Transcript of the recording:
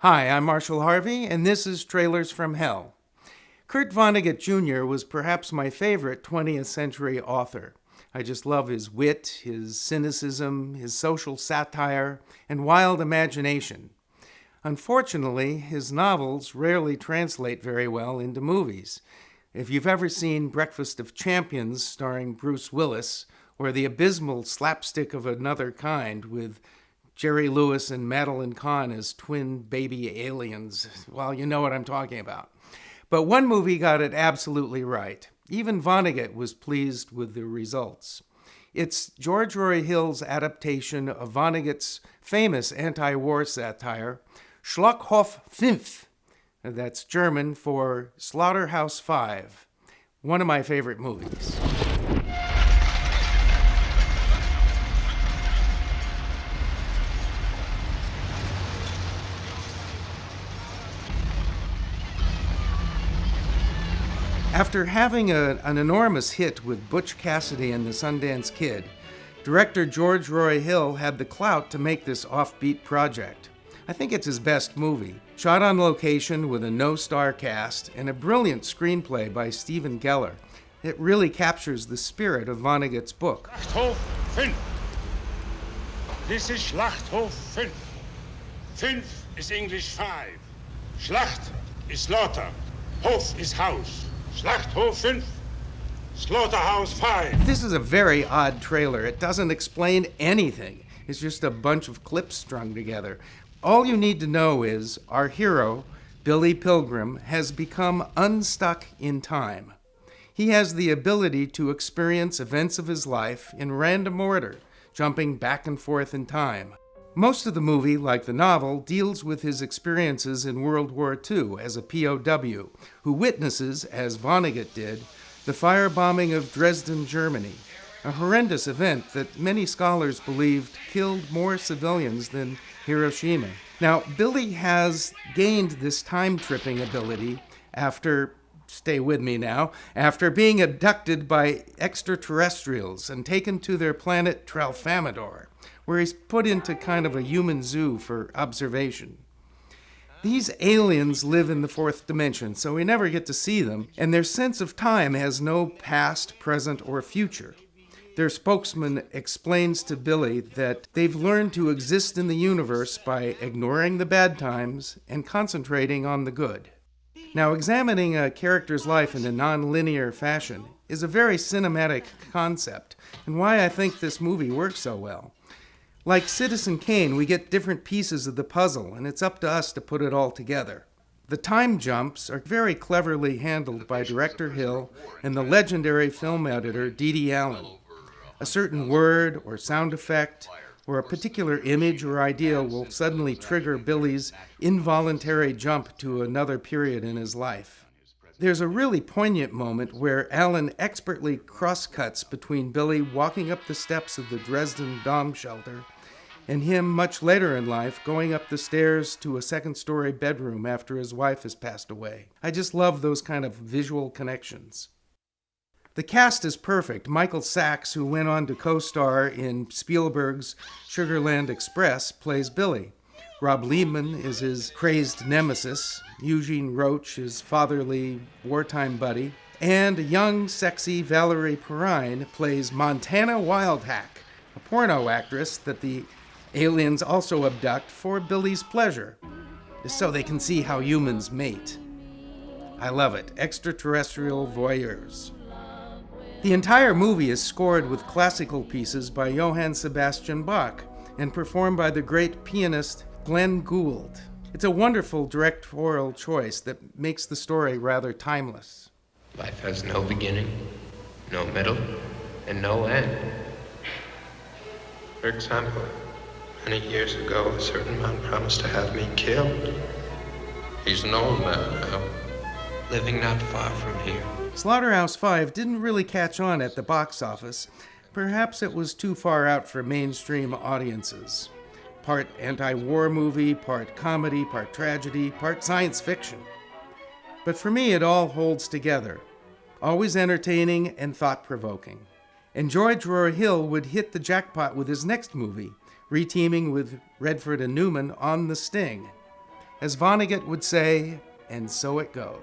Hi, I'm Marshall Harvey, and this is Trailers from Hell. Kurt Vonnegut Jr. was perhaps my favorite 20th century author. I just love his wit, his cynicism, his social satire, and wild imagination. Unfortunately, his novels rarely translate very well into movies. If you've ever seen Breakfast of Champions starring Bruce Willis, or the abysmal Slapstick of Another Kind with Jerry Lewis and Madeline Kahn as twin baby aliens, well, you know what I'm talking about. But one movie got it absolutely right. Even Vonnegut was pleased with the results. It's George Roy Hill's adaptation of Vonnegut's famous anti-war satire, Schlachthof 5. That's German for Slaughterhouse 5. One of my favorite movies. After having an enormous hit with Butch Cassidy and the Sundance Kid, director George Roy Hill had the clout to make this offbeat project. I think it's his best movie, shot on location with a no-star cast and a brilliant screenplay by Stephen Geller. It really captures the spirit of Vonnegut's book. Schlachthof 5. This is Schlachthof 5. 5 is English 5. Schlacht is slaughter. Hof is house. Schlachthof 5. Slaughterhouse 5. This is a very odd trailer. It doesn't explain anything. It's just a bunch of clips strung together. All you need to know is our hero, Billy Pilgrim, has become unstuck in time. He has the ability to experience events of his life in random order, jumping back and forth in time. Most of the movie, like the novel, deals with his experiences in World War II as a POW, who witnesses, as Vonnegut did, the firebombing of Dresden, Germany, a horrendous event that many scholars believed killed more civilians than Hiroshima. Now, Billy has gained this time-tripping ability after, stay with me now, after being abducted by extraterrestrials and taken to their planet Trafalmador, where he's put into kind of a human zoo for observation. These aliens live in the fourth dimension, so we never get to see them, and their sense of time has no past, present, or future. Their spokesman explains to Billy that they've learned to exist in the universe by ignoring the bad times and concentrating on the good. Now, examining a character's life in a non-linear fashion is a very cinematic concept, and why I think this movie works so well. Like Citizen Kane, we get different pieces of the puzzle, and it's up to us to put it all together. The time jumps are very cleverly handled by director Hill and the legendary film editor D.D. Allen. A certain word or sound effect or a particular image or idea will suddenly trigger Billy's involuntary jump to another period in his life. There's a really poignant moment where Allen expertly cross-cuts between Billy walking up the steps of the Dresden bomb shelter and him much later in life going up the stairs to a second-story bedroom after his wife has passed away. I just love those kind of visual connections. The cast is perfect. Michael Sachs, who went on to co-star in Spielberg's Sugarland Express, plays Billy. Rob Liebman is his crazed nemesis. Eugene Roach, his fatherly wartime buddy. And young, sexy Valerie Perrine plays Montana Wildhack, a porno actress that the aliens also abduct for Billy's pleasure, so they can see how humans mate. I love it. Extraterrestrial voyeurs. The entire movie is scored with classical pieces by Johann Sebastian Bach and performed by the great pianist Glenn Gould. It's a wonderful directorial choice that makes the story rather timeless. Life has no beginning, no middle, and no end. For example, many years ago, a certain man promised to have me killed. He's an old man now, living not far from here. Slaughterhouse 5 didn't really catch on at the box office. Perhaps it was too far out for mainstream audiences. Part anti-war movie, part comedy, part tragedy, part science fiction. But for me, it all holds together. Always entertaining and thought-provoking. And George Roy Hill would hit the jackpot with his next movie, reteaming with Redford and Newman on The Sting. As Vonnegut would say, and so it goes.